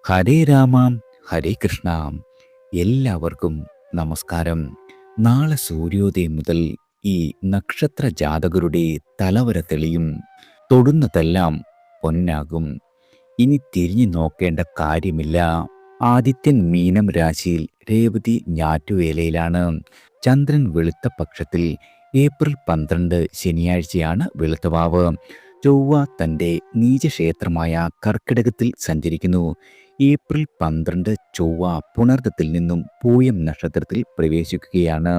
ഹരേ രാമ ഹരേ കൃഷ്ണ. എല്ലാവർക്കും നമസ്കാരം. നാളെ സൂര്യോദയം മുതൽ ഈ നക്ഷത്ര ജാതകരുടെ തലവര തെളിയും. തൊടുന്നതെല്ലാം പൊന്നാകും. ഇനി തിരിഞ്ഞു നോക്കേണ്ട കാര്യമില്ല. ആദിത്യൻ മീനം രാശിയിൽ, രേവതി ഞാറ്റുവേലയിലാണ്. ചന്ദ്രൻ വെളുത്ത പക്ഷത്തിൽ. ഏപ്രിൽ 12 ശനിയാഴ്ചയാണ് വെളുത്തവാവ്. ചൊവ്വ തൻ്റെ നീചക്ഷേത്രമായ കർക്കിടകത്തിൽ സഞ്ചരിക്കുന്നു. ഏപ്രിൽ 12 ചൊവ്വ പുണർദത്തിൽ നിന്നും പൂയം നക്ഷത്രത്തിൽ പ്രവേശിക്കുകയാണ്.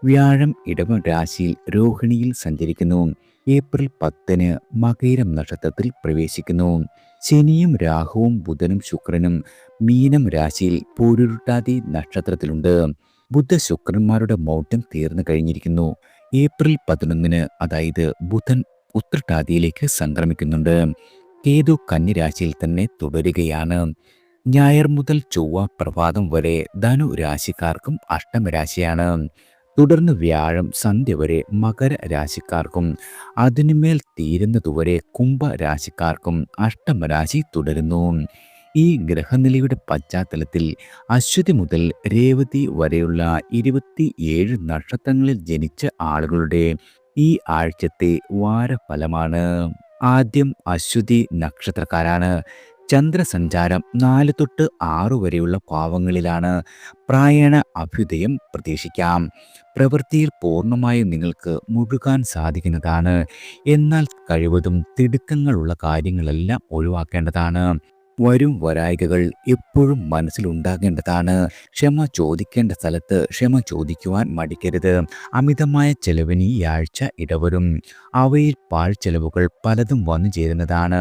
വ്യാഴം ഇടവം രാശിയിൽ രോഹിണിയിൽ സഞ്ചരിക്കുന്നു. ഏപ്രിൽ 10 മകയിരം നക്ഷത്രത്തിൽ പ്രവേശിക്കുന്നു. ശനിയും രാഹുവും ബുധനും ശുക്രനും മീനം രാശിയിൽ പൂരുരുട്ടാതി നക്ഷത്രത്തിലുണ്ട്. ബുധ ശുക്രന്മാരുടെ മൗഢ്യം തീർന്നു കഴിഞ്ഞിരിക്കുന്നു. ഏപ്രിൽ 11 അതായത് ബുധൻ ഉത്രട്ടാതിയിലേക്ക് സംക്രമിക്കുന്നുണ്ട്. കേതു കന്യരാശിയിൽ തന്നെ തുടരുകയാണ്. ഞായർ മുതൽ ചൊവ്വ പ്രഭാതം വരെ ധനു രാശിക്കാർക്കും അഷ്ടമരാശിയാണ്. തുടർന്ന് വ്യാഴം സന്ധ്യ വരെ മകര രാശിക്കാർക്കും അതിനുമേൽ തീരുന്നതുവരെ കുംഭ രാശിക്കാർക്കും അഷ്ടമരാശി തുടരുന്നു. ഈ ഗ്രഹനിലയുടെ പശ്ചാത്തലത്തിൽ അശ്വതി മുതൽ രേവതി വരെയുള്ള 27 നക്ഷത്രങ്ങളിൽ ജനിച്ച ആളുകളുടെ ഈ ആഴ്ചത്തെ വാരഫലമാണ്. ആദ്യം അശ്വതി നക്ഷത്രക്കാരാണ്. ചന്ദ്രസഞ്ചാരം 4 തൊട്ട് 6 വരെയുള്ള ഭാവങ്ങളിലാണ്. പ്രായണ അഭ്യുദയം പ്രതീക്ഷിക്കാം. പ്രവൃത്തിയിൽ പൂർണ്ണമായും നിങ്ങൾക്ക് മുഴുകാൻ സാധിക്കുന്നതാണ്. എന്നാൽ കഴിവതും തിടുക്കങ്ങളുള്ള കാര്യങ്ങളെല്ലാം ഒഴിവാക്കേണ്ടതാണ്. വരും വരായികകൾ എപ്പോഴും മനസ്സിലുണ്ടാകേണ്ടതാണ്. ക്ഷമ ചോദിക്കേണ്ട സ്ഥലത്ത് ക്ഷമ ചോദിക്കുവാൻ മടിക്കരുത്. അമിതമായ ചെലവിന് ഈ ആഴ്ച ഇടവരും. അവയിൽ പാഴ്ചെലവുകൾ പലതും വന്നു ചേരുന്നതാണ്.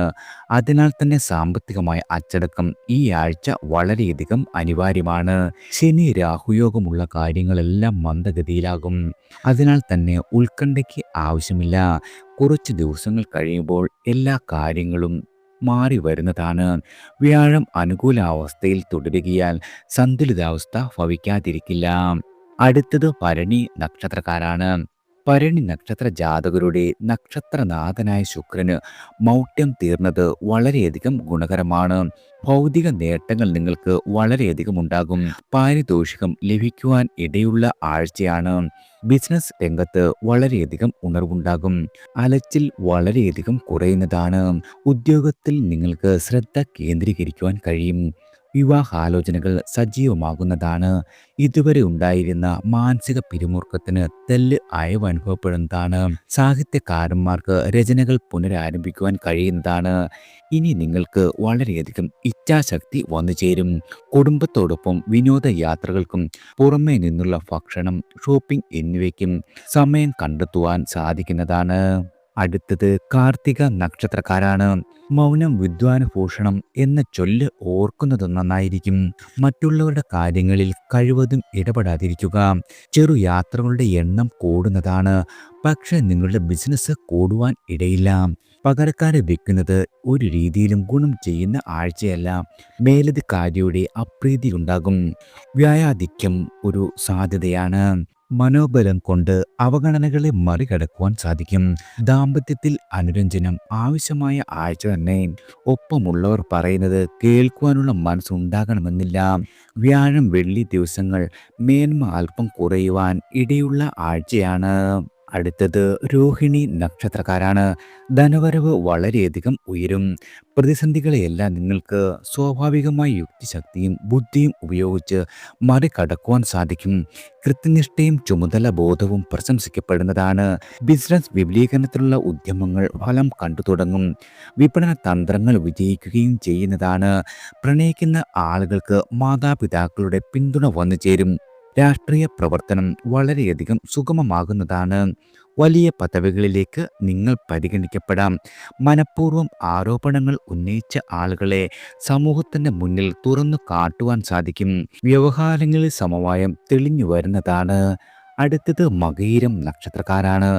അതിനാൽ തന്നെ സാമ്പത്തികമായ അച്ചടക്കം ഈ ആഴ്ച വളരെയധികം അനിവാര്യമാണ്. ശനി രാഹുയോഗമുള്ള കാര്യങ്ങളെല്ലാം മന്ദഗതിയിലാകും. അതിനാൽ തന്നെ ഉത്കണ്ഠയ്ക്ക് ആവശ്യമില്ല. കുറച്ച് ദിവസങ്ങൾ കഴിയുമ്പോൾ എല്ലാ കാര്യങ്ങളും മാറി വരുന്നതാണ്. വ്യാഴം അനുകൂലാവസ്ഥയിൽ തുടരുകയാൽ സന്തുലിതാവസ്ഥ ഭവിക്കാതിരിക്കില്ല. അടുത്തത് ഭരണി നക്ഷത്രക്കാരാണ്. ഭരണി നക്ഷത്ര ജാതകരുടെ നക്ഷത്രനാഥനായ ശുക്രന് മൗഢ്യം തീർന്നത് വളരെയധികം ഗുണകരമാണ്. ഭൗതിക നേട്ടങ്ങൾ നിങ്ങൾക്ക് വളരെയധികം ഉണ്ടാകും. പാരിതോഷികം ലഭിക്കുവാൻ ഇടയുള്ള ആഴ്ചയാണ്. ബിസിനസ് രംഗത്ത് വളരെയധികം ഉണർവുണ്ടാകും. അലച്ചിൽ വളരെയധികം കുറയുന്നതാണ്. ഉദ്യോഗത്തിൽ നിങ്ങൾക്ക് ശ്രദ്ധ കേന്ദ്രീകരിക്കുവാൻ കഴിയും. വിവാഹാലോചനകൾ സജീവമാകുന്നതാണ്. ഇതുവരെ ഉണ്ടായിരുന്ന മാനസിക പിരിമുറുക്കത്തിന് തെല്ല് അയവ് അനുഭവപ്പെടുന്നതാണ്. സാഹിത്യകാരന്മാർക്ക് രചനകൾ പുനരാരംഭിക്കുവാൻ കഴിയുന്നതാണ്. ഇനി നിങ്ങൾക്ക് വളരെയധികം ഇച്ഛാശക്തി വന്നു ചേരും. കുടുംബത്തോടൊപ്പം വിനോദയാത്രകൾക്കും പുറമേ നിന്നുള്ള ഭക്ഷണം, ഷോപ്പിംഗ് എന്നിവയ്ക്കും സമയം കണ്ടെത്തുവാൻ സാധിക്കുന്നതാണ്. അടുത്തത് കാർത്തിക നക്ഷത്രക്കാരാണ്. മൗനം വിദ്വാനുഭൂഷണം എന്ന ചൊല്ല് ഓർക്കുന്നത് നന്നായിരിക്കും. മറ്റുള്ളവരുടെ കാര്യങ്ങളിൽ കഴിവതും ഇടപെടാതിരിക്കുക. ചെറു യാത്രകളുടെ എണ്ണം കൂടുന്നതാണ്. പക്ഷേ നിങ്ങളുടെ ബിസിനസ് കൂടുവാൻ ഇടയില്ല. പകരക്കാരെ വെക്കുന്നത് ഒരു രീതിയിലും ഗുണം ചെയ്യുന്ന ആഴ്ചയല്ല. മേലധികാരിയുടെ അപ്രീതി ഉണ്ടാകും. വ്യായാധിക്യം ഒരു സാധ്യതയാണ്. മനോബലം കൊണ്ട് അവഗണനകളെ മറികടക്കുവാൻ സാധിക്കും. ദാമ്പത്യത്തിൽ അനുരഞ്ജനം ആവശ്യമായ ആഴ്ച തന്നെ. ഒപ്പമുള്ളവർ പറയുന്നത് കേൾക്കുവാനുള്ള മനസ്സുണ്ടാകണമെന്നില്ല. വ്യാഴം വെള്ളി ദിവസങ്ങൾ മേന്മ അല്പം കുറയുവാൻ ഇടയുള്ള ആഴ്ചയാണ്. അടുത്തത് രോഹിണി നക്ഷത്രക്കാരാണ്. ധനവരവ് വളരെയധികം ഉയരും. പ്രതിസന്ധികളെയെല്ലാം നിങ്ങൾക്ക് സ്വാഭാവികമായ യുക്തിശക്തിയും ബുദ്ധിയും ഉപയോഗിച്ച് മറികടക്കുവാൻ സാധിക്കും. കൃത്യനിഷ്ഠയും ചുമതല ബോധവും പ്രശംസിക്കപ്പെടുന്നതാണ്. ബിസിനസ് വിപുലീകരണത്തിലുള്ള ഉദ്യമങ്ങൾ ഫലം കണ്ടു തുടങ്ങും. വിപണന തന്ത്രങ്ങൾ വിജയിക്കുകയും ചെയ്യുന്നതാണ്. പ്രണയിക്കുന്ന ആളുകൾക്ക് മാതാപിതാക്കളുടെ പിന്തുണ വന്നു ചേരും. രാഷ്ട്രീയ പ്രവർത്തനം വളരെയധികം സുഗമമാകുന്നതാണ്. വലിയ പദവികളിലേക്ക് നിങ്ങൾ പരിഗണിക്കപ്പെടാം. മനഃപൂർവ്വം ആരോപണങ്ങൾ ഉന്നയിച്ച ആളുകളെ സമൂഹത്തിൻ്റെ മുന്നിൽ തുറന്നു കാട്ടുവാൻ സാധിക്കും. വ്യവഹാരങ്ങളിൽ സമവായം തെളിഞ്ഞു വരുന്നതാണ്. അടുത്തത് മകയിരം നക്ഷത്രക്കാരാണ്.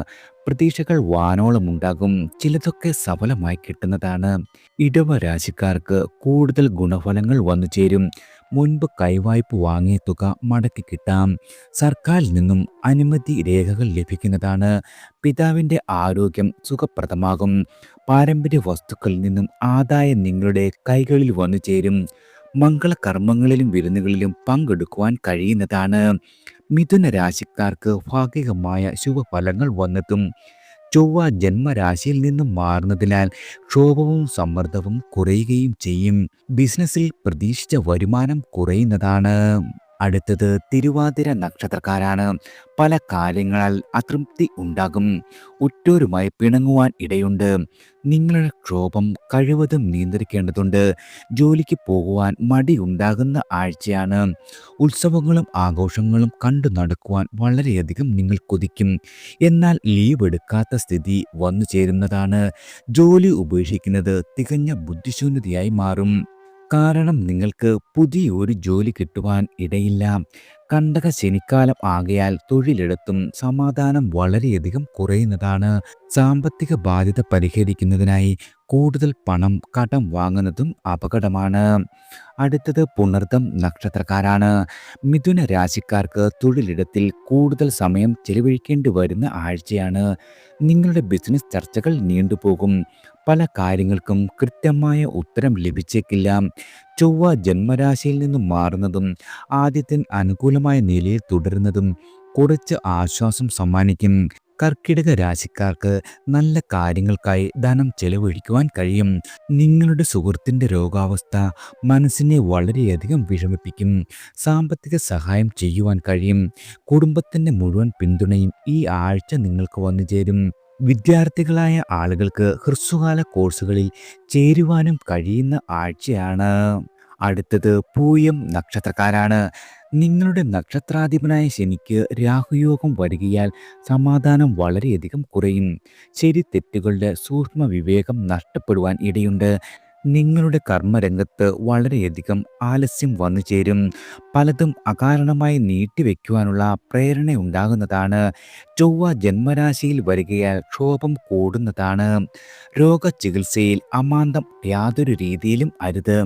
പ്രതീക്ഷകൾ വാനോളമുണ്ടാകും. ചിലതൊക്കെ സഫലമായി കിട്ടുന്നതാണ്. ഇടവ രാശിക്കാർക്ക് കൂടുതൽ ഗുണഫലങ്ങൾ വന്നു ചേരും. മുൻപ് കൈവായ്പ വാങ്ങിയ തുക മടക്കി കിട്ടാം. സർക്കാരിൽ നിന്നും അനുമതി രേഖകൾ ലഭിക്കുന്നതാണ്. പിതാവിൻ്റെ ആരോഗ്യം സുഖപ്രദമാകും. പാരമ്പര്യ വസ്തുക്കളിൽ നിന്നും ആദായം നിങ്ങളുടെ കൈകളിൽ വന്നു ചേരും. മംഗളകർമ്മങ്ങളിലും വിരുന്നുകളിലും പങ്കെടുക്കുവാൻ കഴിയുന്നതാണ്. മിഥുന രാശിക്കാർക്ക് ഭാഗികമായ ശുഭഫലങ്ങൾ വന്നെത്തും. ചൊവ്വ ജന്മരാശിയിൽ നിന്നും മാറുന്നതിനാൽ ക്ഷോഭവും സമ്മർദ്ദവും കുറയുകയും ചെയ്യും. ബിസിനസ്സിൽ പ്രതീക്ഷിച്ച വരുമാനം കുറയുന്നതാണ്. അടുത്തത് തിരുവാതിര നക്ഷത്രക്കാരാണ്. പല കാര്യങ്ങളാൽ അതൃപ്തി ഉണ്ടാകും. ഉറ്റോരുമായി പിണങ്ങുവാൻ ഇടയുണ്ട്. നിങ്ങളുടെ ക്ഷോഭം കഴിവതും നിയന്ത്രിക്കേണ്ടതുണ്ട്. ജോലിക്ക് പോകുവാൻ മടിയുണ്ടാകുന്ന ആഴ്ചയാണ്. ഉത്സവങ്ങളും ആഘോഷങ്ങളും കണ്ടു നടക്കുവാൻ വളരെയധികം നിങ്ങൾ കൊതിക്കും. എന്നാൽ ലീവ് എടുക്കാത്ത സ്ഥിതി വന്നു ചേരുന്നതാണ്. ജോലി ഉപേക്ഷിക്കുന്നത് തികഞ്ഞ ബുദ്ധിശൂന്യതയായി മാറും. കാരണം നിങ്ങൾക്ക് പുതിയൊരു ജോലി കിട്ടുവാൻ ഇടയില്ല. കണ്ടക ശനിക്കാലം ആകയാൽ തൊഴിലിടത്തും സമാധാനം വളരെയധികം കുറയുന്നതാണ്. സാമ്പത്തിക ബാധ്യത പരിഹരിക്കുന്നതിനായി കൂടുതൽ പണം കടം വാങ്ങുന്നതും അപകടമാണ്. അടുത്തത് പുണർദം നക്ഷത്രക്കാരാണ്. മിഥുന രാശിക്കാർക്ക് തൊഴിലിടത്തിൽ കൂടുതൽ സമയം ചെലവഴിക്കേണ്ടി വരുന്ന ആഴ്ചയാണ്. നിങ്ങളുടെ ബിസിനസ് ചർച്ചകൾ നീണ്ടുപോകും. പല കാര്യങ്ങൾക്കും കൃത്യമായ ഉത്തരം ലഭിച്ചേക്കില്ല. ചൊവ്വ ജന്മരാശിയിൽ നിന്നും മാറുന്നതും ആദ്യത്തെ അനുകൂലമായ നിലയിൽ തുടരുന്നതും കുറച്ച് ആശ്വാസം സമ്മാനിക്കും. കർക്കിടക രാശിക്കാർക്ക് നല്ല കാര്യങ്ങൾക്കായി ധനം ചെലവഴിക്കുവാൻ കഴിയും. നിങ്ങളുടെ സുഹൃത്തിൻ്റെ രോഗാവസ്ഥ മനസ്സിനെ വളരെയധികം വിഷമിപ്പിക്കും. സാമ്പത്തിക സഹായം ചെയ്യുവാൻ കഴിയും. കുടുംബത്തിൻ്റെ മുഴുവൻ പിന്തുണയും ഈ ആഴ്ച നിങ്ങൾക്ക് വന്നു ചേരും. വിദ്യാർത്ഥികളായ ആളുകൾക്ക് ഹ്രസ്വകാല കോഴ്സുകളിൽ ചേരുവാനും കഴിയുന്ന ആഴ്ചയാണ്. അടുത്തത് പൂയം നക്ഷത്രക്കാരാണ്. നിങ്ങളുടെ നക്ഷത്രാധിപനായ ശനിക്ക് രാഹുയോഗം വരികയാൽ സമാധാനം വളരെയധികം കുറയും. ശരി തെറ്റുകളുടെ സൂക്ഷ്മ വിവേകം നഷ്ടപ്പെടുവാൻ ഇടയുണ്ട്. നിങ്ങളുടെ കർമ്മരംഗത്ത് വളരെയധികം ആലസ്യം വന്നു ചേരും. പലതും അകാരണമായി നീട്ടിവെക്കുവാനുള്ള പ്രേരണയുണ്ടാകുന്നതാണ്. ചൊവ്വ ജന്മരാശിയിൽ വരികയാൽ ക്ഷോഭം കൂടുന്നതാണ്. രോഗചികിത്സയിൽ അമാന്തം യാതൊരു രീതിയിലും അരുത്.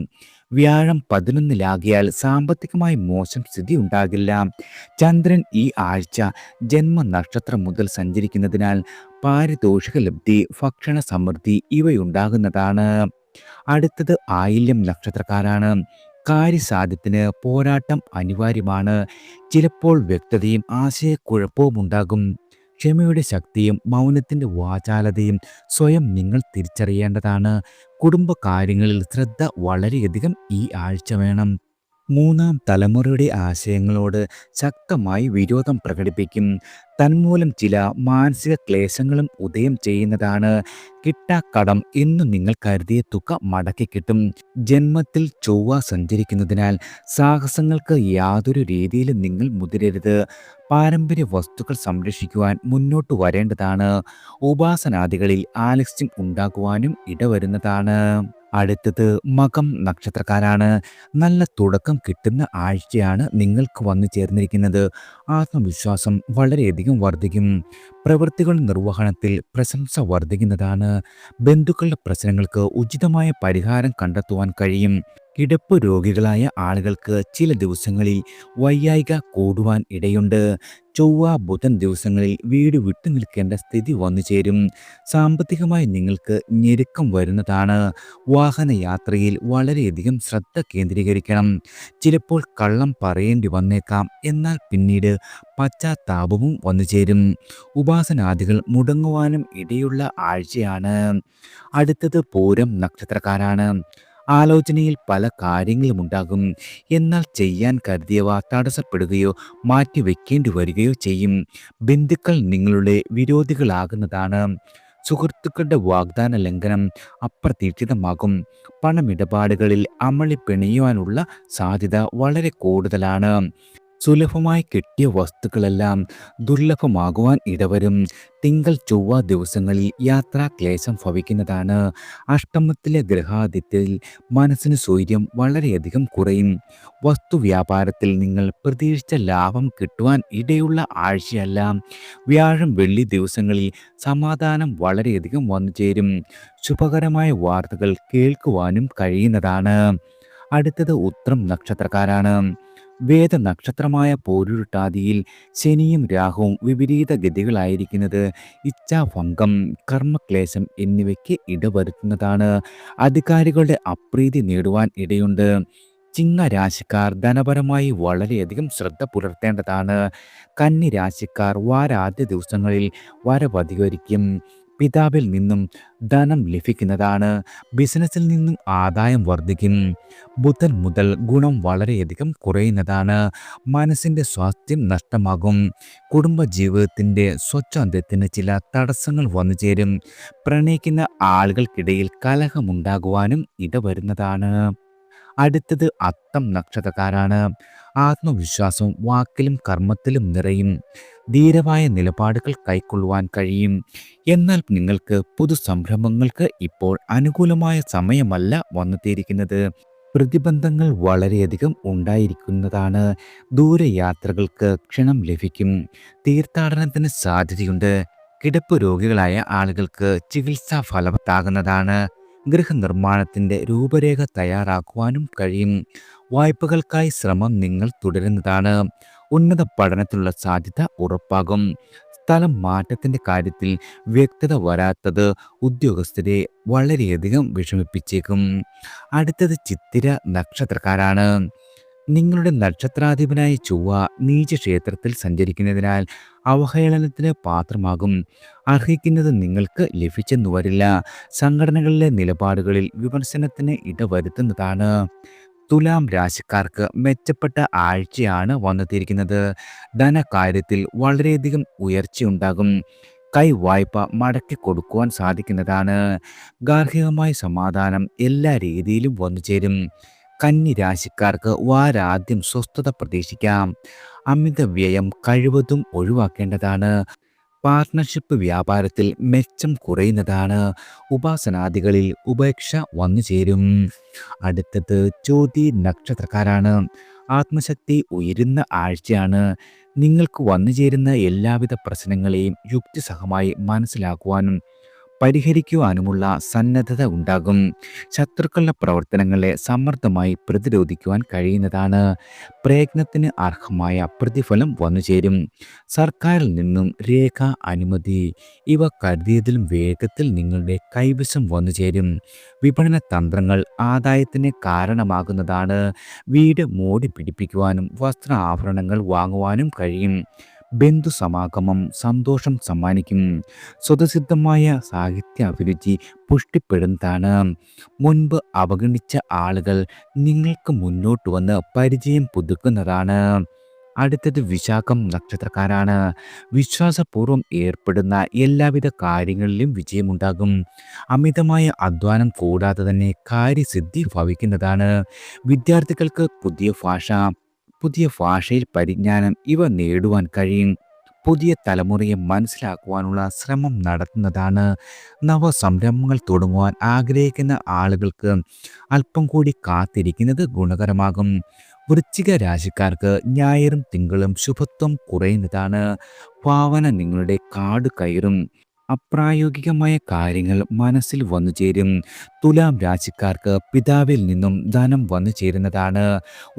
വ്യാഴം 11-ലാകിയാൽ സാമ്പത്തികമായി മോശം സ്ഥിതി ഉണ്ടാകില്ല. ചന്ദ്രൻ ഈ ആഴ്ച ജന്മനക്ഷത്രം മുതൽ സഞ്ചരിക്കുന്നതിനാൽ പാരിതോഷിക ലബ്ധി, ഭക്ഷണ സമൃദ്ധി ഇവയുണ്ടാകുന്നതാണ്. അടുത്തത് ആയില്യം നക്ഷത്രക്കാരാണ്. കാര്യസാധ്യത്തിന് പോരാട്ടം അനിവാര്യമാണ്. ചിലപ്പോൾ വ്യക്തതയും ആശയക്കുഴപ്പവും ഉണ്ടാകും. ക്ഷമയുടെ ശക്തിയും മൗനത്തിൻ്റെ വാചാലതയും സ്വയം നിങ്ങൾ തിരിച്ചറിയേണ്ടതാണ്. കുടുംബകാര്യങ്ങളിൽ ശ്രദ്ധ വളരെയധികം ഈ ആഴ്ച വേണം. മൂന്നാം തലമുറയുടെ ആശയങ്ങളോട് ശക്തമായി വിരോധം പ്രകടിപ്പിക്കും. തന്മൂലം ചില മാനസിക ക്ലേശങ്ങളും ഉദയം ചെയ്യുന്നതാണ്. കിട്ടാക്കടം എന്നു നിങ്ങൾ കരുതിയ തുക മടക്കി കിട്ടും. ജന്മത്തിൽ ചൊവ്വ സഞ്ചരിക്കുന്നതിനാൽ സാഹസങ്ങൾക്ക് യാതൊരു രീതിയിലും നിങ്ങൾ മുതിരരുത്. പാരമ്പര്യ വസ്തുക്കൾ സംരക്ഷിക്കുവാൻ മുന്നോട്ട് വരേണ്ടതാണ്. ഉപാസനാദികളിൽ ആലസ്യം ഉണ്ടാകുവാനും ഇടവരുന്നതാണ്. അടുത്തത് മകം നക്ഷത്രക്കാരാണ്. നല്ല തുടക്കം കിട്ടുന്ന ആഴ്ചയാണ് നിങ്ങൾക്ക് വന്നു ചേർന്നിരിക്കുന്നത്. ആത്മവിശ്വാസം വളരെയധികം വർദ്ധിക്കും. പ്രവൃത്തികൾ നിർവഹണത്തിൽ പ്രശംസ വർദ്ധിക്കുന്നതാണ്. ബന്ധുക്കളുടെ പ്രശ്നങ്ങൾക്ക് ഉചിതമായ പരിഹാരം കണ്ടെത്തുവാൻ കഴിയും. കിടപ്പ് രോഗികളായ ആളുകൾക്ക് ചില ദിവസങ്ങളിൽ വയ്യായിക കൂടുവാൻ ഇടയുണ്ട്. ചൊവ്വ ബുധൻ ദിവസങ്ങളിൽ വീട് വിട്ടു നിൽക്കേണ്ട സ്ഥിതി വന്നു ചേരും. സാമ്പത്തികമായി നിങ്ങൾക്ക് ഞെരുക്കം വരുന്നതാണ്. വാഹനയാത്രയിൽ വളരെയധികം ശ്രദ്ധ കേന്ദ്രീകരിക്കണം. ചിലപ്പോൾ കള്ളം പറയേണ്ടി വന്നേക്കാം. എന്നാൽ പിന്നീട് പശ്ചാത്താപവും വന്നു ചേരും. ഉപാസനാദികൾ മുടങ്ങുവാനും ഇടയുള്ള ആഴ്ചയാണ്. അടുത്തത് പൂരം നക്ഷത്രക്കാരാണ്. ആലോചനയിൽ പല കാര്യങ്ങളും ഉണ്ടാകും. എന്നാൽ ചെയ്യാൻ കരുതിയവ തടസ്സപ്പെടുകയോ മാറ്റിവെക്കേണ്ടി വരികയോ ചെയ്യും. ബന്ധുക്കൾ നിങ്ങളുടെ വിരോധികളാകുന്നതാണ്. സുഹൃത്തുക്കളുടെ വാഗ്ദാന ലംഘനം അപ്രതീക്ഷിതമാകും. പണമിടപാടുകളിൽ അമളി പിണയുവാനുള്ള സാധ്യത വളരെ കൂടുതലാണ്. സുലഭമായി കിട്ടിയ വസ്തുക്കളെല്ലാം ദുർലഭമാകുവാൻ ഇടവരും. തിങ്കൾ ചൊവ്വ ദിവസങ്ങളിൽ യാത്രാക്ലേശം ഭവിക്കുന്നതാണ്. അഷ്ടമത്തിലെ ഗ്രഹാദിത്യത്തിൽ മനസ്സിന് സ്വൈര്യം വളരെയധികം കുറയും. വസ്തുവ്യാപാരത്തിൽ നിങ്ങൾ പ്രതീക്ഷിച്ച ലാഭം കിട്ടുവാൻ ഇടയുള്ള ആഴ്ചയല്ല. വ്യാഴം വെള്ളി ദിവസങ്ങളിൽ സമാധാനം വളരെയധികം വന്നു ചേരും. ശുഭകരമായ വാർത്തകൾ കേൾക്കുവാനും കഴിയുന്നതാണ്. അടുത്തത് ഉത്രം നക്ഷത്രക്കാരാണ്. വേദനക്ഷത്രമായ പോരുരുട്ടാതിയിൽ ശനിയും രാഹുവും വിപരീത ഗതികളായിരിക്കുന്നത് ഇച്ഛാഭംഗം, കർമ്മക്ലേശം എന്നിവയ്ക്ക് ഇടവരുത്തുന്നതാണ്. അധികാരികളുടെ അപ്രീതി നേടുവാൻ ഇടയുണ്ട്. ചിങ്ങ രാശിക്കാർ ധനപരമായി വളരെയധികം ശ്രദ്ധ പുലർത്തേണ്ടതാണ്. കന്നി രാശിക്കാർ വാരാദ്യ ദിവസങ്ങളിൽ വരവധികരിക്കും. പിതാവിൽ നിന്നും ധനം ലഭിക്കുന്നതാണ്. ബിസിനസ്സിൽ നിന്നും ആദായം വർദ്ധിക്കും. ബുധൻ മുതൽ ഗുണം വളരെയധികം കുറയുന്നതാണ്. മനസ്സിൻ്റെ സ്വാസ്ഥ്യം നഷ്ടമാകും. കുടുംബജീവിതത്തിൻ്റെ സ്വച്ഛന്തത്തിന് ചില തടസ്സങ്ങൾ വന്നു ചേരും. പ്രണയിക്കുന്ന ആളുകൾക്കിടയിൽ കലഹമുണ്ടാകുവാനും ഇടവരുന്നതാണ്. അടുത്തത് അത്തം നക്ഷത്രക്കാരാണ്. ആത്മവിശ്വാസവും വാക്കിലും കർമ്മത്തിലും നിറയും. ധീരമായ നിലപാടുകൾ കൈക്കൊള്ളുവാൻ കഴിയും. എന്നാൽ നിങ്ങൾക്ക് പുതു സംരംഭങ്ങൾക്ക് ഇപ്പോൾ അനുകൂലമായ സമയമല്ല വന്നെത്തിയിരിക്കുന്നത്. പ്രതിബന്ധങ്ങൾ വളരെയധികം ഉണ്ടായിരിക്കുന്നതാണ്. ദൂരയാത്രകൾക്ക് ക്ഷണം ലഭിക്കും. തീർത്ഥാടനത്തിന് സാധ്യതയുണ്ട്. കിടപ്പ് രോഗികളായ ആളുകൾക്ക് ചികിത്സ ഫലവത്താകുന്നതാണ്. ഗൃഹനിർമ്മാണത്തിൻ്റെ രൂപരേഖ തയ്യാറാക്കുവാനും കഴിയും. വായ്പകൾക്കായി ശ്രമം നിങ്ങൾ തുടരുന്നതാണ്. ഉന്നത പഠനത്തിലുള്ള സാധ്യത ഉറപ്പാകും. സ്ഥലം മാറ്റത്തിൻ്റെ കാര്യത്തിൽ വ്യക്തത വരാത്തത് ഉദ്യോഗസ്ഥരെ വളരെയധികം വിഷമിപ്പിച്ചേക്കും. അടുത്തത് ചിത്തിര നക്ഷത്രക്കാരാണ്. നിങ്ങളുടെ നക്ഷത്രാധിപനായ ചൊവ്വ നീചക്ഷേത്രത്തിൽ സഞ്ചരിക്കുന്നതിനാൽ അവഹേളനത്തിന് പാത്രമാകും. അർഹിക്കുന്നത് നിങ്ങൾക്ക് ലഭിച്ചെന്നു വരില്ല. സംഘടനകളിലെ നിലപാടുകളിൽ വിമർശനത്തിന് ഇടവരുത്തുന്നതാണ്. തുലാം രാശിക്കാർക്ക് മെച്ചപ്പെട്ട ആഴ്ചയാണ് വന്നെത്തിയിരിക്കുന്നത്. ധനകാര്യത്തിൽ വളരെയധികം ഉയർച്ചയുണ്ടാകും. വായ്പ മടക്കി കൊടുക്കുവാൻ സാധിക്കുന്നതാണ്. ഗാർഹികമായ സമാധാനം എല്ലാ രീതിയിലും വന്നു ചേരും. കന്നി രാശിക്കാർക്ക് വാരാദ്യം സ്വസ്ഥത പ്രതീക്ഷിക്കാം. അമിത വ്യയം കഴിവതും ഒഴിവാക്കേണ്ടതാണ്. പാർട്ട്ണർഷിപ്പ് വ്യാപാരത്തിൽ മെച്ചം കുറയുന്നതാണ്. ഉപാസനാദികളിൽ ഉപേക്ഷ വന്നു ചേരും. അടുത്തത് ചോതി നക്ഷത്രക്കാരാണ്. ആത്മശക്തി ഉയരുന്ന ആഴ്ചയാണ്. നിങ്ങൾക്ക് വന്നു ചേരുന്ന എല്ലാവിധ പ്രശ്നങ്ങളെയും യുക്തിസഹമായി മനസ്സിലാക്കുവാനും പരിഹരിക്കുവാനുമുള്ള സന്നദ്ധത ഉണ്ടാകും. ശത്രുക്കളുടെ പ്രവർത്തനങ്ങളെ സമർത്ഥമായി പ്രതിരോധിക്കുവാൻ കഴിയുന്നതാണ്. പ്രയത്നത്തിന് അർഹമായ പ്രതിഫലം വന്നുചേരും. സർക്കാരിൽ നിന്നും രേഖ, അനുമതി ഇവ കരുതിയതിലും വേഗത്തിൽ നിങ്ങളുടെ കൈവശം വന്നുചേരും. വിപണന തന്ത്രങ്ങൾ ആദായത്തിന് കാരണമാകുന്നതാണ്. വീട് മോടി പിടിപ്പിക്കുവാനും വസ്ത്ര ആഭരണങ്ങൾ വാങ്ങുവാനും കഴിയും. ബന്ധുസമാഗമം സന്തോഷം സമ്മാനിക്കും. സ്വതസിദ്ധമായ സാഹിത്യ അഭിരുചി പുഷ്ടിപ്പെടുന്നതാണ്. മുൻപ് അവഗണിച്ച ആളുകൾ നിങ്ങൾക്ക് മുന്നോട്ട് വന്ന് പരിചയം പുതുക്കുന്നതാണ്. അടുത്തത് വിശാഖം നക്ഷത്രക്കാരാണ്. വിശ്വാസപൂർവ്വം ഏർപ്പെടുന്ന എല്ലാവിധ കാര്യങ്ങളിലും വിജയമുണ്ടാകും. അമിതമായ അധ്വാനം കൂടാതെ തന്നെ കാര്യസിദ്ധി ഭവിക്കുന്നതാണ്. വിദ്യാർത്ഥികൾക്ക് പുതിയ ഭാഷയിൽ പരിജ്ഞാനം ഇവ നേടുവാൻ കഴിയും. പുതിയ തലമുറയെ മനസ്സിലാക്കുവാനുള്ള ശ്രമം നടത്തുന്നതാണ്. നവസംരംഭങ്ങൾ തുടങ്ങുവാൻ ആഗ്രഹിക്കുന്ന ആളുകൾക്ക് അല്പം കൂടി കാത്തിരിക്കുന്നത് ഗുണകരമാകും. വൃശ്ചിക രാശിക്കാർക്ക് ഞായറും തിങ്കളും ശുഭത്വം കുറയുന്നതാണ്. ഭാവന നിങ്ങളുടെ കാട് കയറും. അപ്രായോഗികമായ കാര്യങ്ങൾ മനസ്സിൽ വന്നു ചേരും. തുലാം രാശിക്കാർക്ക് പിതാവിൽ നിന്നും ധനം വന്നു ചേരുന്നതാണ്.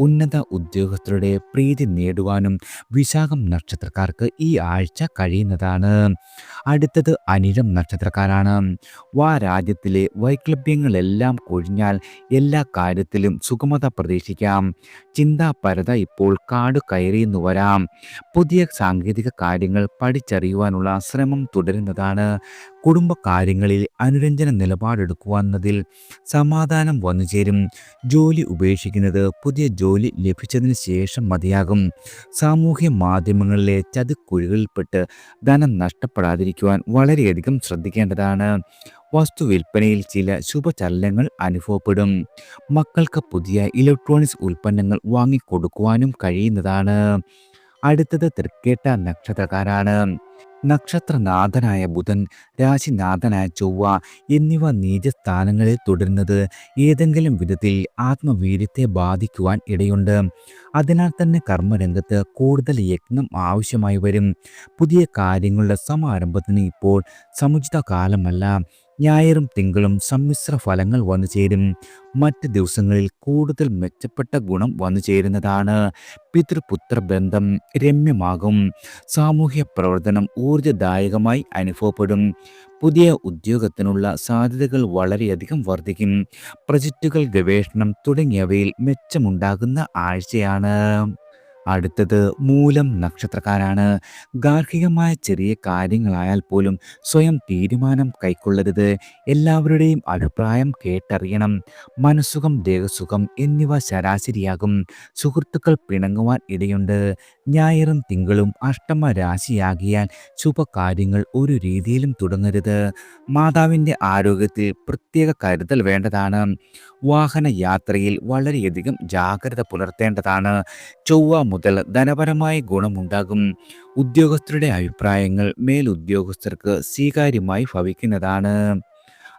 ഉന്നത ഉദ്യോഗസ്ഥരുടെ പ്രീതി നേടുവാനും വിശാഖം നക്ഷത്രക്കാർക്ക് ഈ ആഴ്ച കഴിയുന്നതാണ്. അടുത്തത് അനിഴം നക്ഷത്രക്കാരാണ്. രാജ്യത്തിലെ വൈക്ലഭ്യങ്ങളെല്ലാം കൊഴിഞ്ഞാൽ എല്ലാ കാര്യത്തിലും സുഗമത പ്രതീക്ഷിക്കാം. ചിന്താപരത ഇപ്പോൾ കാട് കയറിയെന്നു വരാം. പുതിയ സാങ്കേതിക കാര്യങ്ങൾ പഠിച്ചറിയുവാനുള്ള ശ്രമം തുടരുന്നതാണ്. കുടുംബകാര്യങ്ങളിൽ അനുരഞ്ജന നിലപാടെടുക്കുവാന്നതിൽ സമാധാനം വന്നുചേരും. ജോലി ഉപേക്ഷിക്കുന്നത് പുതിയ ജോലി ലഭിച്ചതിന് ശേഷം മതിയാകും. സാമൂഹ്യ മാധ്യമങ്ങളിലെ ചതിക്കുഴികളിൽപ്പെട്ട് ധനം നഷ്ടപ്പെടാതിരിക്കുവാൻ വളരെയധികം ശ്രദ്ധിക്കേണ്ടതാണ്. വസ്തു വിൽപ്പനയിൽ ചില ശുഭചലനങ്ങൾ അനുഭവപ്പെടും. മക്കൾക്ക് പുതിയ ഇലക്ട്രോണിക്സ് ഉൽപ്പന്നങ്ങൾ വാങ്ങിക്കൊടുക്കുവാനും കഴിയുന്നതാണ്. അടുത്തത് തൃക്കേട്ട നക്ഷത്രക്കാരാണ്. നക്ഷത്രനാഥനായ ബുധൻ, രാശിനാഥനായ ചൊവ്വ എന്നിവ നീചസ്ഥാനങ്ങളിൽ തുടരുന്നത് ഏതെങ്കിലും വിധത്തിൽ ആത്മവീര്യത്തെ ബാധിക്കുവാൻ ഇടയുണ്ട്. അതിനാൽ തന്നെ കർമ്മരംഗത്ത് കൂടുതൽ യത്നം ആവശ്യമായി വരും. പുതിയ കാര്യങ്ങളുടെ സമാരംഭത്തിന് ഇപ്പോൾ സമുചിത കാലമല്ല. ഞായറും തിങ്കളും സമ്മിശ്ര ഫലങ്ങൾ വന്നു ചേരും. മറ്റ് ദിവസങ്ങളിൽ കൂടുതൽ മെച്ചപ്പെട്ട ഗുണം വന്നു ചേരുന്നതാണ്. പിതൃപുത്ര ബന്ധം രമ്യമാകും. സാമൂഹ്യ പ്രവർത്തനം ഊർജ്ജദായകമായി അനുഭവപ്പെടും. പുതിയ ഉദ്യോഗത്തിനുള്ള സാധ്യതകൾ വളരെയധികം വർദ്ധിക്കും. പ്രൊജക്റ്റുകൾ, ഗവേഷണം തുടങ്ങിയവയിൽ മെച്ചമുണ്ടാകുന്ന ആഴ്ചയാണ്. അടുത്തത് മൂലം നക്ഷത്രക്കാരാണ്. ഗാർഹികമായ ചെറിയ കാര്യങ്ങളായാൽ പോലും സ്വയം തീരുമാനം കൈക്കൊള്ളരുത്. എല്ലാവരുടെയും അഭിപ്രായം കേട്ടറിയണം. മനസ്സുഖം, ദേഹസുഖം എന്നിവ ശരാശരിയാകും. സുഹൃത്തുക്കൾ പിണങ്ങുവാൻ ഇടയുണ്ട്. ഞായറും തിങ്കളും അഷ്ടമ രാശിയാകിയാൽ ശുഭകാര്യങ്ങൾ ഒരു രീതിയിലും തുടങ്ങരുത്. മാതാവിൻ്റെ ആരോഗ്യത്തിൽ പ്രത്യേക കരുതൽ വേണ്ടതാണ്. വാഹനയാത്രയിൽ വളരെയധികം ജാഗ്രത പുലർത്തേണ്ടതാണ്. ചൊവ്വ മുതൽ ധനപരമായ ഗുണമുണ്ടാകും. ഉദ്യോഗസ്ഥരുടെ അഭിപ്രായങ്ങൾ മേലുദ്യോഗസ്ഥർക്ക് സ്വീകാര്യമായി ഭവിക്കുന്നതാണ്.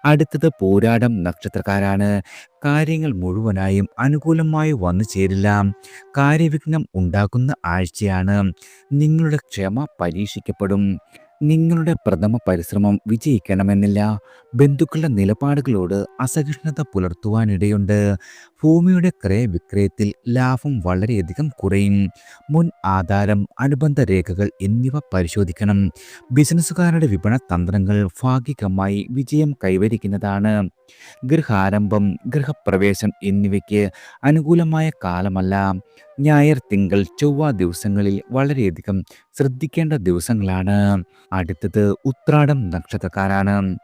അടുത്തത് പോരാടം നക്ഷത്രക്കാരാണ്. കാര്യങ്ങൾ മുഴുവനായും അനുകൂലമായി വന്നു ചേരില്ല. കാര്യവിഘ്നം ഉണ്ടാക്കുന്ന ആഴ്ചയാണ്. നിങ്ങളുടെ ക്ഷമ പരീക്ഷിക്കപ്പെടും. നിങ്ങളുടെ പ്രഥമ പരിശ്രമം വിജയിക്കണമെന്നില്ല. ബന്ധുക്കളുടെ നിലപാടുകളോട് അസഹിഷ്ണുത പുലർത്തുവാനിടയുണ്ട്. ഭൂമിയുടെ ക്രയവിക്രയത്തിൽ ലാഭം വളരെയധികം കുറയും. മുൻ ആധാരം, അനുബന്ധ രേഖകൾ എന്നിവ പരിശോധിക്കണം. ബിസിനസ്സുകാരുടെ വിപണന തന്ത്രങ്ങൾ ഭാഗികമായി വിജയം കൈവരിക്കുന്നതാണ്. ഗൃഹാരംഭം, ഗൃഹപ്രവേശം എന്നിവയ്ക്ക് അനുകൂലമായ കാലമല്ല. ഞായർ, തിങ്കൾ, ചൊവ്വ ദിവസങ്ങളിൽ വളരെയധികം ശ്രദ്ധിക്കേണ്ട ദിവസങ്ങളാണ്. അടുത്തത് ഉത്രാടം നക്ഷത്രക്കാരാണ്.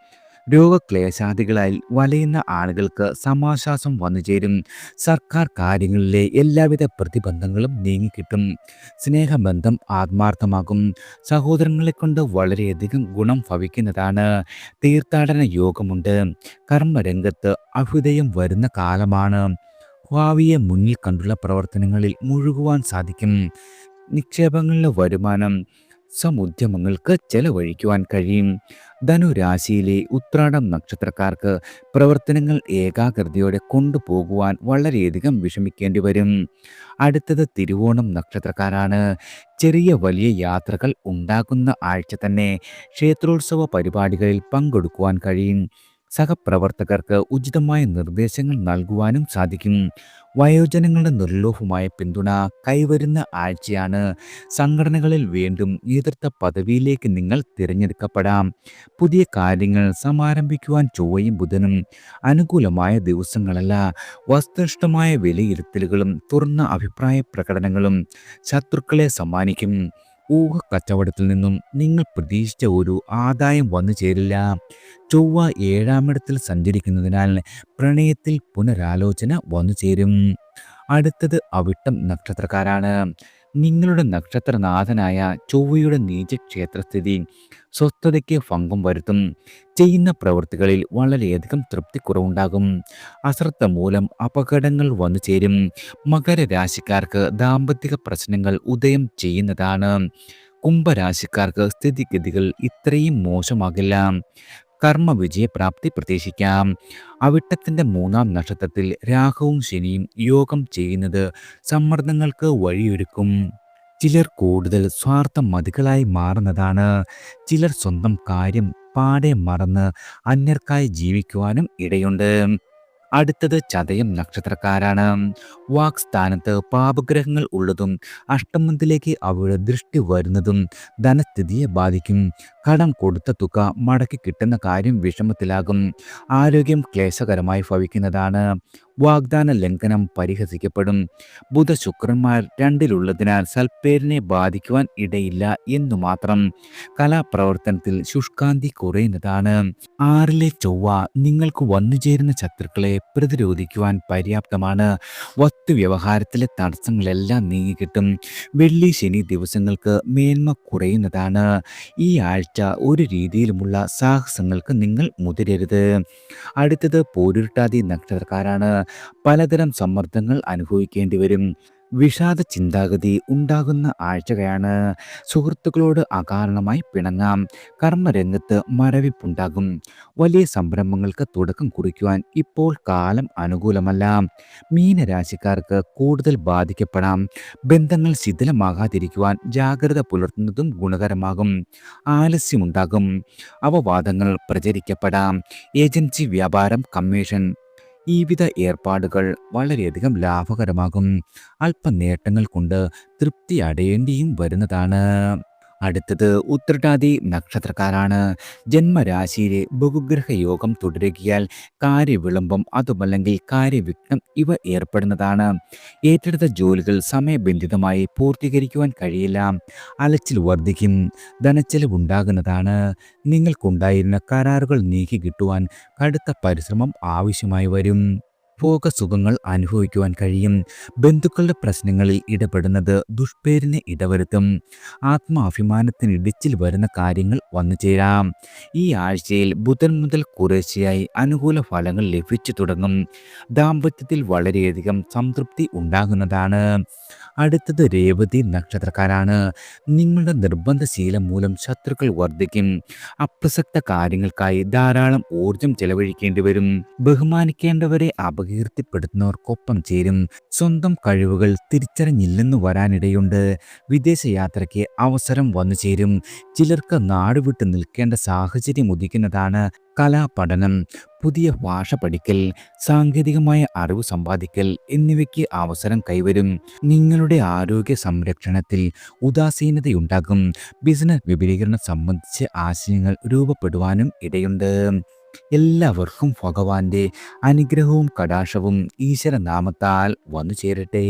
രോഗക്ലേശാദികളാൽ വലയുന്ന ആളുകൾക്ക് സമാശ്വാസം വന്നുചേരും. സർക്കാർ കാര്യങ്ങളിലെ എല്ലാവിധ പ്രതിബന്ധങ്ങളും നീങ്ങിക്കിട്ടും. സ്നേഹബന്ധം ആത്മാർത്ഥമാകും. സഹോദരങ്ങളെ കൊണ്ട് വളരെയധികം ഗുണം ഭവിക്കുന്നതാണ്. തീർത്ഥാടന യോഗമുണ്ട്. കർമ്മരംഗത്ത് അഭ്യുദയം വരുന്ന കാലമാണ്. ഭാവിയെ മുന്നിൽ കണ്ടുള്ള പ്രവർത്തനങ്ങളിൽ മുഴുകുവാൻ സാധിക്കും. നിക്ഷേപങ്ങളിലെ വരുമാനം സമുദ്യമങ്ങൾക്ക് ചെലവഴിക്കുവാൻ കഴിയും. ധനുരാശിയിലെ ഉത്രാടം നക്ഷത്രക്കാർക്ക് പ്രവർത്തനങ്ങൾ ഏകാഗ്രതയോടെ കൊണ്ടുപോകുവാൻ വളരെയധികം വിഷമിക്കേണ്ടി വരും. അടുത്തത് തിരുവോണം നക്ഷത്രക്കാരാണ്. ചെറിയ വലിയ യാത്രകൾ ഉണ്ടാകുന്ന ആഴ്ച തന്നെ. ക്ഷേത്രോത്സവ പരിപാടികളിൽ പങ്കെടുക്കുവാൻ കഴിയും. സഹപ്രവർത്തകർക്ക് ഉചിതമായ നിർദ്ദേശങ്ങൾ നൽകുവാനും സാധിക്കും. വയോജനങ്ങളുടെ നിർലോഭമായ പിന്തുണ കൈവരുന്ന ആഴ്ചയാണ്. സംഘടനകളിൽ വീണ്ടും നേതൃത്വ പദവിയിലേക്ക് നിങ്ങൾ തിരഞ്ഞെടുക്കപ്പെടാം. പുതിയ കാര്യങ്ങൾ സമാരംഭിക്കുവാൻ ചൊവ്വയും ബുധനും അനുകൂലമായ ദിവസങ്ങളല്ല. വസ്തുനിഷ്ഠമായ വിലയിരുത്തലുകളും തുറന്ന അഭിപ്രായ പ്രകടനങ്ങളും ശത്രുക്കളെ സമ്മാനിക്കും. ഊഹക്കച്ചവടത്തിൽ നിന്നും നിങ്ങൾ പ്രതീക്ഷിച്ച ഒരു ആദായം വന്നു ചേരില്ല. ചൊവ്വ ഏഴാമിടത്തിൽ സഞ്ചരിക്കുന്നതിനാൽ പ്രണയത്തിൽ പുനരാലോചന വന്നു ചേരും. അടുത്തത് അവിട്ടം നക്ഷത്രക്കാരാണ്. നിങ്ങളുടെ നക്ഷത്രനാഥനായ ചൊവ്വയുടെ നീചക്ഷേത്രസ്ഥിതി സ്വസ്ഥതയ്ക്ക് ഭംഗം വരുത്തും. ചെയ്യുന്ന പ്രവൃത്തികളിൽ വളരെയധികം തൃപ്തിക്കുറവുണ്ടാകും. അശ്രദ്ധ മൂലം അപകടങ്ങൾ വന്നു ചേരും. മകരരാശിക്കാർക്ക് ദാമ്പത്തിക പ്രശ്നങ്ങൾ ഉദയം ചെയ്യുന്നതാണ്. കുംഭരാശിക്കാർക്ക് സ്ഥിതിഗതികൾ ഇത്രയും മോശമാകില്ല. കർമ്മ വിജയപ്രാപ്തി പ്രതീക്ഷിക്കാം. അവിട്ടത്തിന്റെ മൂന്നാം നക്ഷത്രത്തിൽ രാഹുവും ശനിയും യോഗം ചെയ്യുന്നത് സമ്മർദ്ദങ്ങൾക്ക് വഴിയൊരുക്കും. ചിലർ കൂടുതൽ സ്വാർത്ഥ മതികളായി മാറുന്നതാണ്. ചിലർ സ്വന്തം കാര്യം പാടെ മറന്ന് അന്യർക്കായി ജീവിക്കുവാനും ഇടയുണ്ട്. അടുത്തത് ചതയം നക്ഷത്രക്കാരാണ്. വാക്സ്ഥാനത്ത് പാപഗ്രഹങ്ങൾ ഉള്ളതും അഷ്ടമത്തിലേക്ക് അവയുടെ ദൃഷ്ടി വരുന്നതും ധനസ്ഥിതിയെ ബാധിക്കും. കടം കൊടുത്ത തുക മടക്കി കിട്ടുന്ന കാര്യം വിഷമത്തിലാകും. ആരോഗ്യം ക്ലേശകരമായി ഭവിക്കുന്നതാണ്. വാഗ്ദാന ലംഘനം പരിഹസിക്കപ്പെടും. ബുധ ശുക്രന്മാർ രണ്ടിലുള്ളതിനാൽ സൽപ്പേരിനെ ബാധിക്കുവാൻ ഇടയില്ല എന്നു മാത്രം. കലാപ്രവർത്തനത്തിൽ ശുഷ്കാന്തി കുറയുന്നതാണ്. ആറിലെ ചൊവ്വ നിങ്ങൾക്ക് വന്നുചേരുന്ന ശത്രുക്കളെ പ്രതിരോധിക്കുവാൻ പര്യാപ്തമാണ്. വസ്തുവ്യവഹാരത്തിലെ തടസ്സങ്ങളെല്ലാം നീങ്ങിക്കിട്ടും. വെള്ളി ശനി ദിവസങ്ങൾക്ക് മേന്മ കുറയുന്നതാണ്. ഈ ആഴ്ച ഒരു രീതിയിലുമുള്ള സാഹസങ്ങൾക്ക് നിങ്ങൾ മുതിരരുത്. അടുത്തത് പോരുരുട്ടാതി നക്ഷത്രക്കാരാണ്. പലതരം സമ്മർദ്ദങ്ങൾ അനുഭവിക്കേണ്ടി വരും. വിഷാദ ചിന്താഗതി ഉണ്ടാകുന്ന ആഴ്ചകയാണ്. സുഹൃത്തുക്കളോട് അകാരണമായി പിണങ്ങാം. കർമ്മരംഗത്ത് മരവിപ്പുണ്ടാകും. വലിയ സംരംഭങ്ങൾക്ക് തുടക്കം കുറിക്കുവാൻ ഇപ്പോൾ കാലം അനുകൂലമല്ല. മീനരാശിക്കാർക്ക് കൂടുതൽ ബാധിക്കപ്പെടാം. ബന്ധങ്ങൾ ശിഥിലമാകാതിരിക്കുവാൻ ജാഗ്രത പുലർത്തുന്നതും ഗുണകരമാകും. ആലസ്യമുണ്ടാകും. അപവാദങ്ങൾ പ്രചരിക്കപ്പെടാം. ഏജൻസി വ്യാപാരം, കമ്മീഷൻ ഈ വിധ ഏർപ്പാടുകൾ വളരെയധികം ലാഭകരമാകും. അല്പ നേട്ടങ്ങൾ കൊണ്ട് തൃപ്തി അടയേണ്ടിയും വരുന്നതാണ്. അടുത്തത് ഉത്രട്ടാതി നക്ഷത്രക്കാരാണ്. ജന്മരാശിയിലെ ബഹുഗ്രഹ യോഗം തുടരുകയാൽ കാര്യവിളംബം അതുമല്ലെങ്കിൽ കാര്യവിഘ്നം ഇവ ഏർപ്പെടുന്നതാണ്. ഏറ്റെടുത്ത ജോലികൾ സമയബന്ധിതമായി പൂർത്തീകരിക്കുവാൻ കഴിയില്ല. അലച്ചിൽ വർദ്ധിക്കും. ധനച്ചെലവുണ്ടാകുന്നതാണ്. നിങ്ങൾക്കുണ്ടായിരുന്ന കരാറുകൾ നീക്കി കിട്ടുവാൻ കടുത്ത പരിശ്രമം ആവശ്യമായി വരും. ഭോഗസുഖങ്ങൾ അനുഭവിക്കുവാൻ കഴിയും. ബന്ധുക്കളുടെ പ്രശ്നങ്ങളിൽ ഇടപെടുന്നത് ദുഷ്പേരിന് ഇടവരുത്തും. ആത്മാഭിമാനത്തിന് ഇടിച്ചിൽ വരുന്ന കാര്യങ്ങൾ വന്നു ചേരാം. ഈ ആഴ്ചയിൽ ബുധൻ മുതൽ കുറേശ്ശെയായി അനുകൂല ഫലങ്ങൾ ലഭിച്ചു തുടങ്ങും. ദാമ്പത്യത്തിൽ വളരെയധികം സംതൃപ്തി ഉണ്ടാകുന്നതാണ്. അടുത്തത് രേവതി നക്ഷത്രക്കാരാണ്. നിങ്ങളുടെ നിർബന്ധശീലം മൂലം ശത്രുക്കൾ വർദ്ധിക്കും. അപ്രസക്ത കാര്യങ്ങൾക്കായി ധാരാളം ഊർജം ചെലവഴിക്കേണ്ടി വരും. ബഹുമാനിക്കേണ്ടവരെ അപകീർത്തിപ്പെടുത്തുന്നവർക്കൊപ്പം ചേരും. സ്വന്തം കഴിവുകൾ തിരിച്ചറിഞ്ഞില്ലെന്നു വരാനിടയുണ്ട്. വിദേശയാത്രയ്ക്ക് അവസരം വന്നു ചേരും. ചിലർക്ക് നാടുവിട്ട് നിൽക്കേണ്ട സാഹചര്യം ഉദിക്കുന്നതാണ്. കലാപഠനം, പുതിയ ഭാഷ പഠിക്കൽ, സാങ്കേതികമായ അറിവ് സമ്പാദിക്കൽ എന്നിവയ്ക്ക് അവസരം കൈവരും. നിങ്ങളുടെ ആരോഗ്യ സംരക്ഷണത്തിൽ ഉദാസീനതയുണ്ടാകും. ബിസിനസ് വിപുലീകരണം സംബന്ധിച്ച് ആശയങ്ങൾ രൂപപ്പെടുവാനും ഇടയുണ്ട്. എല്ലാവർക്കും ഭഗവാന്റെ അനുഗ്രഹവും കടാക്ഷവും ഈശ്വരനാമത്താൽ വന്നു ചേരട്ടെ.